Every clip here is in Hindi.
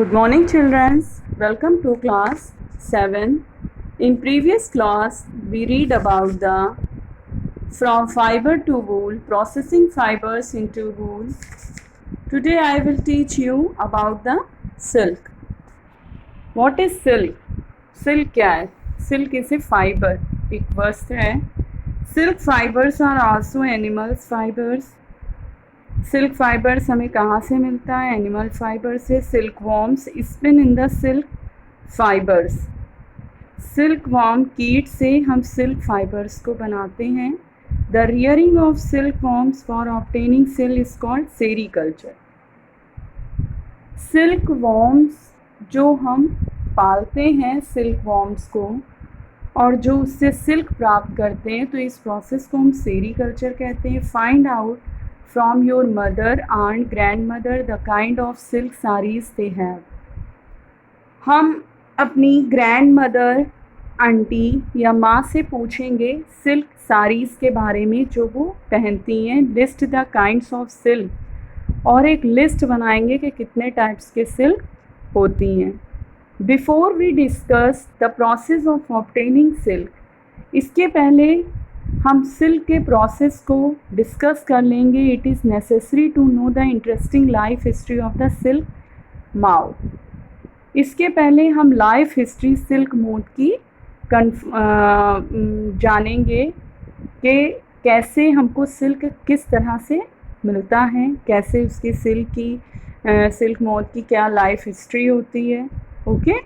Good morning, children. Welcome to class 7. In previous class, we read about the from fiber to wool, processing fibers into wool. Today I will teach you about the silk. What is silk? Silk क्या है? Silk is a fiber. एक वस्त्र है. Silk fibers are also animals fibers. Silk fibres हमें कहाँ से मिलता है? एनिमल फाइबर से. Silk worms spin in the silk fibres. Silk worm कीट से हम सिल्क फाइबर्स को बनाते हैं. The rearing of silk worms for obtaining silk is called sericulture. Silk worms जो हम पालते हैं सिल्क वॉर्म्स को और जो उससे सिल्क प्राप्त करते हैं, तो इस प्रोसेस को हम सेरीकल्चर कहते हैं. Find out from your mother, aunt, grandmother the kind of silk sarees they have. हम अपनी ग्रैंड मदर, आंटी या माँ से पूछेंगे सिल्क साड़ीज़ के बारे में जो वो पहनती हैं. List the kinds of silk, और एक लिस्ट बनाएंगे कि कितने टाइप्स के सिल्क होती हैं. Before we discuss the process of obtaining silk, इसके पहले हम सिल्क के प्रोसेस को डिस्कस कर लेंगे. It is necessary to know the interesting life history of the silk moth. इसके पहले हम लाइफ हिस्ट्री सिल्क मोथ की जानेंगे कि कैसे हमको सिल्क किस तरह से मिलता है, कैसे उसकी सिल्क मोथ की क्या लाइफ हिस्ट्री होती है. ओके,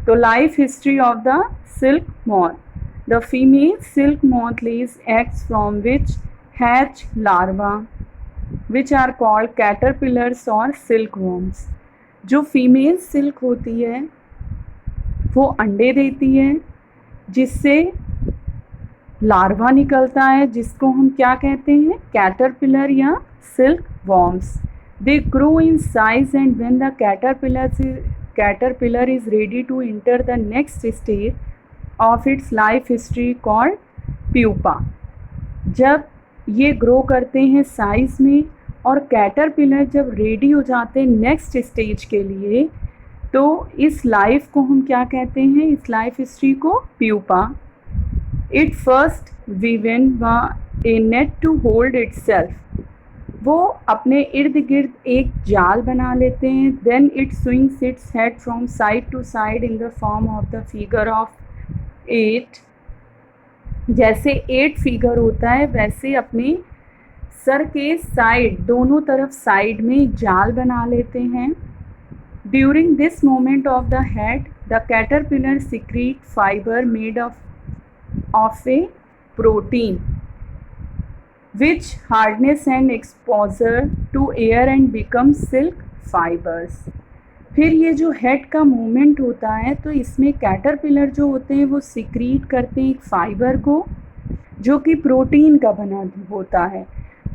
तो life history of the silk moth. The female silk moth lays eggs from which hatch larvae, which are called caterpillars or silkworms. जो फीमेल सिल्क होती है वो अंडे देती है जिससे लार्वा निकलता है, जिसको हम क्या कहते हैं? कैटरपिलर या silk worms. They grow in size and when the caterpillar is ready to enter the next stage of its life history called pupa. जब ये ग्रो करते हैं साइज़ में और कैटरपिलर जब रेडी हो जाते हैं नेक्स्ट स्टेज के लिए, तो इस लाइफ को हम क्या कहते हैं? इस लाइफ हिस्ट्री को pupa. It first woven a net to hold itself. वो अपने इर्द गिर्द एक जाल बना लेते हैं. Then it swings its head from side to side in the form of the figure of 8. जैसे 8 फिगर होता है वैसे अपने सर के साइड, दोनों तरफ साइड में जाल बना लेते हैं. During this moment of the head the caterpillar secrete fibre made of a protein which hardens and exposure to air and become silk fibres. फिर ये जो हेड का मूवमेंट होता है तो इसमें कैटरपिलर जो होते हैं वो सिक्रीट करते हैं एक फाइबर को जो कि प्रोटीन का बना होता है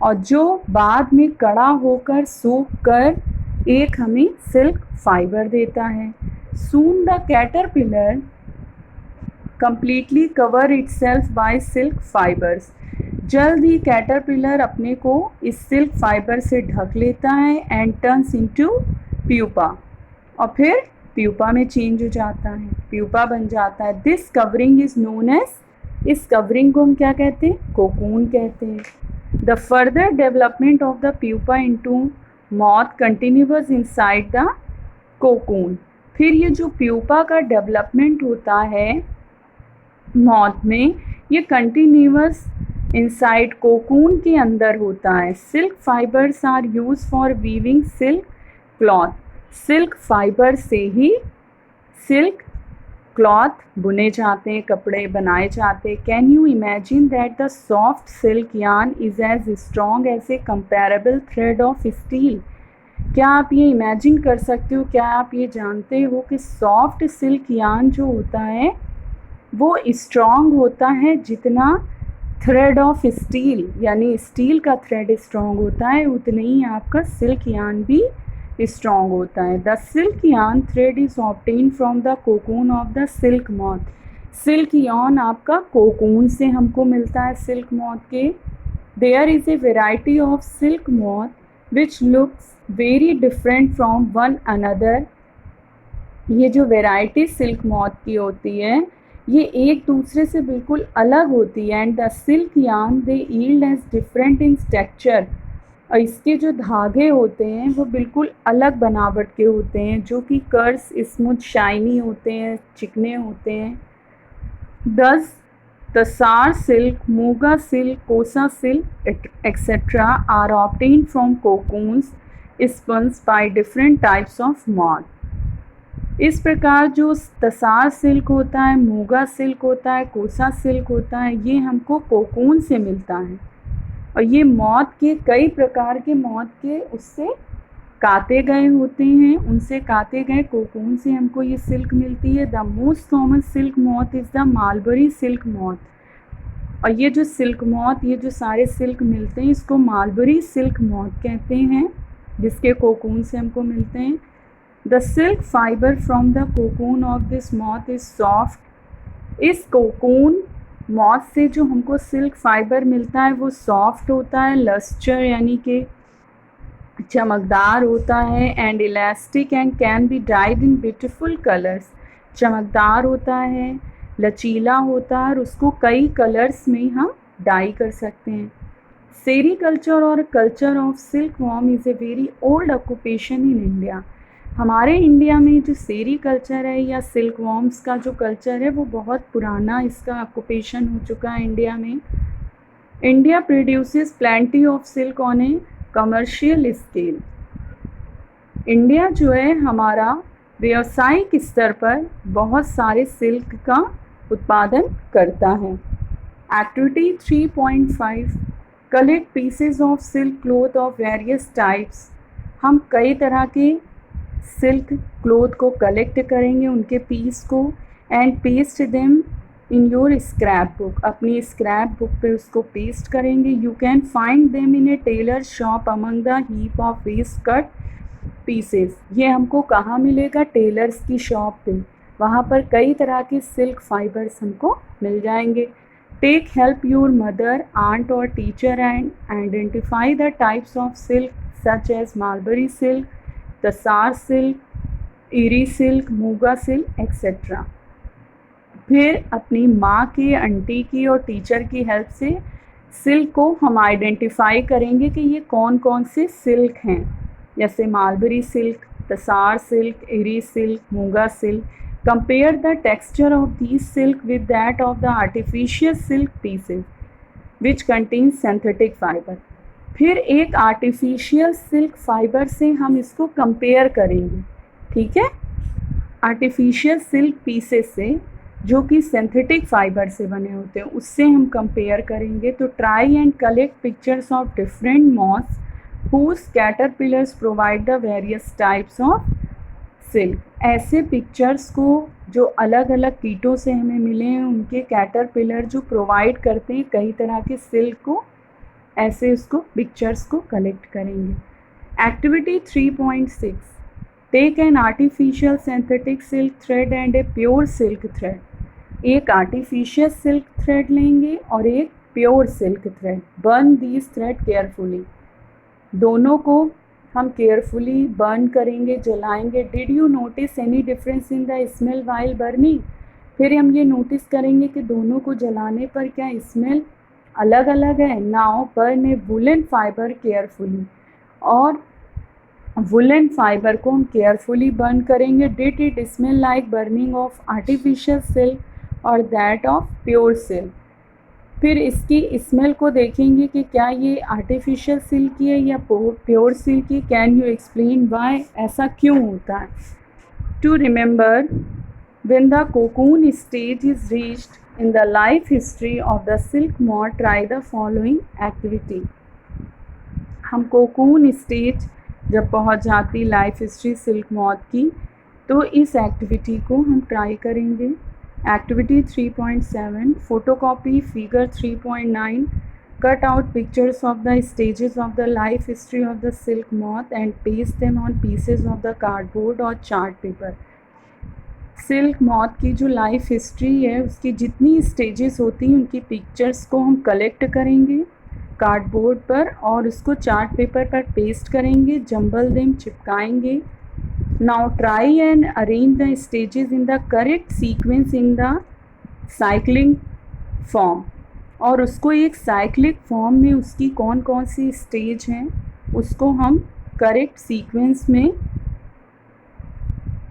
और जो बाद में कड़ा होकर सूख कर एक हमें सिल्क फाइबर देता है. Soon the caterpillar completely cover itself by silk fibres. जल्द ही कैटरपिलर अपने को इस सिल्क फाइबर से ढक लेता है एंड टर्न्स इनटू प्यूपा, और फिर प्यूपा में चेंज हो जाता है, प्यूपा बन जाता है. This covering is known as, इस कवरिंग को हम क्या कहते हैं? कोकून कहते हैं. The further development of the pupa into moth continuous inside the cocoon. फिर ये जो प्यूपा का डेवलपमेंट होता है मॉथ में, ये कंटिन्यूअस इनसाइड कोकून के अंदर होता है. Silk fibres are use for weaving silk cloth. Silk fibre से ही सिल्क क्लॉथ बुने जाते हैं, कपड़े बनाए जाते हैं. Can you imagine that the soft silk yarn is as strong as a comparable thread of steel. क्या आप ये इमेजिन कर सकते हो, क्या आप ये जानते हो कि सॉफ्ट सिल्क यार्न जो होता है वो स्ट्रॉन्ग होता है जितना थ्रेड ऑफ स्टील यानी स्टील का थ्रेड स्ट्रॉन्ग होता है, उतना ही आपका सिल्क यार्न भी स्ट्रॉन्ग होता है. The silk yarn thread is obtain from the cocoon of the silk moth. Silk yarn आपका कोकून से हमको मिलता है सिल्क मॉथ के. There is a variety of silk moth which looks very different from one another ये जो वैरायटी सिल्क मॉथ की होती है ये एक दूसरे से बिल्कुल अलग होती है। And the silk yarn they yield as different in structure, और इसके जो धागे होते हैं वो बिल्कुल अलग बनावट के होते हैं, जो कि कर्व्स स्मूथ शाइनी होते हैं, चिकने होते हैं। दस तसार सिल्क, मूगा सिल्क, कोसा silk etc. are obtained from cocoons spun by different types of moth। इस प्रकार जो तसार सिल्क होता है, मूगा सिल्क होता है, कोसा सिल्क होता है, ये हमको कोकून से मिलता है। और ये मौत के कई प्रकार के मौत के उससे काते गए होते हैं, उनसे काते गए कोकून से हमको ये सिल्क मिलती है। The most common silk moth is the mulberry silk moth. और ये जो सिल्क मॉथ, ये जो सारे सिल्क मिलते हैं, इसको मालबरी सिल्क मॉथ कहते हैं, जिसके कोकून से हमको मिलते हैं। The silk fiber from the cocoon of this moth is soft। इस कोकून मॉथ से जो हमको सिल्क फाइबर मिलता है वो सॉफ्ट होता है, लस्टर यानी कि चमकदार होता है, and elastic and can be died in beautiful colours. चमकदार होता है, लचीला होता है, और उसको कई कलर्स में हम डाई कर सकते हैं। सेरीकल्चर और culture of silk worm is a very old occupation in India. हमारे इंडिया में जो सेरी कल्चर है या सिल्क वॉर्म्स का जो कल्चर है वो बहुत पुराना इसका ऑक्यूपेशन हो चुका है इंडिया में। India produces plenty of silk on A commercial scale. India जो है हमारा व्यावसायिक स्तर पर बहुत सारे सिल्क का उत्पादन करता है। Activity 3.5 collect pieces of silk cloth of various types. हम कई तरह के सिल्क क्लॉथ को कलेक्ट करेंगे, उनके पीस को, and paste them in your scrap book. अपनी स्क्रैप बुक पे उसको पेस्ट करेंगे। You can find them in a tailor shop among the heap of waste cut pieces. ये हमको कहाँ मिलेगा? टेलर्स की शॉप पे, वहाँ पर कई तरह के सिल्क फाइबर्स हमको मिल जाएंगे। Take help your mother, aunt और teacher and identify the types of silk such as mulberry silk, tasar silk, eri silk, muga silk etcetera. फिर अपनी माँ की, आंटी की और टीचर की हेल्प से सिल्क को हम आइडेंटिफाई करेंगे कि ये कौन कौन से सिल्क हैं, जैसे मालबरी silk, tasar silk, eri silk, muga silk. Compare the texture of these silk with that of the artificial silk pieces which contain synthetic fibre. फिर एक आर्टिफिशियल सिल्क फाइबर से हम इसको कंपेयर करेंगे, ठीक है, आर्टिफिशियल सिल्क पीसेस से जो कि सिंथेटिक फाइबर से बने होते हैं, उससे हम कंपेयर करेंगे। तो try and collect pictures of different moths whose caterpillars provide the various types of silk. ऐसे पिक्चर्स को जो अलग अलग कीटों से हमें मिले हैं, उनके कैटरपिलर जो प्रोवाइड करते हैं कई तरह के सिल्क को, ऐसे उसको पिक्चर्स को कलेक्ट करेंगे। Activity 3.6 take an artificial synthetic silk thread and a pure silk thread. एक आर्टिफिशियल सिल्क थ्रेड लेंगे और एक pure silk thread. Burn these thread carefully. दोनों को हम केयरफुली बर्न करेंगे, जलाएंगे। Did you notice any difference in the smell while burning? फिर हम ये नोटिस करेंगे कि दोनों को जलाने पर क्या स्मेल अलग अलग है। नाउ बर्न ए वुलन फाइबर केयरफुली। और वुलन फाइबर को हम केयरफुली बर्न करेंगे। Did it smell like burning of artificial silk और दैट ऑफ प्योर सिल्क? फिर इसकी स्मेल को देखेंगे कि क्या ये आर्टिफिशियल सिल्क की है या प्योर सिल्क की। Can you explain why? ऐसा क्यों होता है? To remember when the cocoon stage is reached in the life history of the silk moth, try the following activity. हम कोकून स्टेज जब पहुंच जाती लाइफ हिस्ट्री सिल्क मॉथ की, तो इस एक्टिविटी को हम ट्राई करेंगे। Activity 3.7 photocopy figure 3.9 cut out pictures of the stages of the life history of the silk moth and paste them on pieces of the cardboard or chart paper। Silk moth की जो लाइफ हिस्ट्री है उसकी जितनी स्टेजेस होती हैं उनकी पिक्चर्स को हम कलेक्ट करेंगे कार्डबोर्ड पर और उसको चार्ट पेपर पर पेस्ट करेंगे, जंबल देम चिपकाएंगे Now try and arrange the stages in the correct sequence in the cycling form. और उसको एक साइक्लिक फॉर्म में उसकी कौन कौन सी स्टेज हैं उसको हम करेक्ट सीक्वेंस में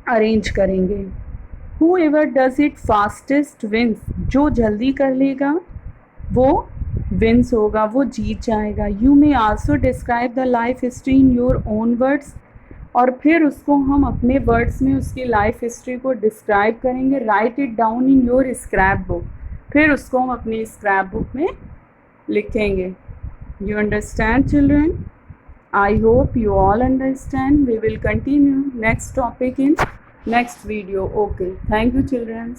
अरेंज करेंगे. Whoever does it fastest wins. जो जल्दी कर लेगा वो विन्स होगा, वो जीत जाएगा. You may also describe the life history in your own words. और फिर उसको हम अपने वर्ड्स में उसकी लाइफ हिस्ट्री को डिस्क्राइब करेंगे. Right it down in your scrap book. फिर उसको हम अपनी स्क्रैप बुक में लिखेंगे. You understand children? I hope you all understand. We will continue next topic in next video. Okay. Thank you, children.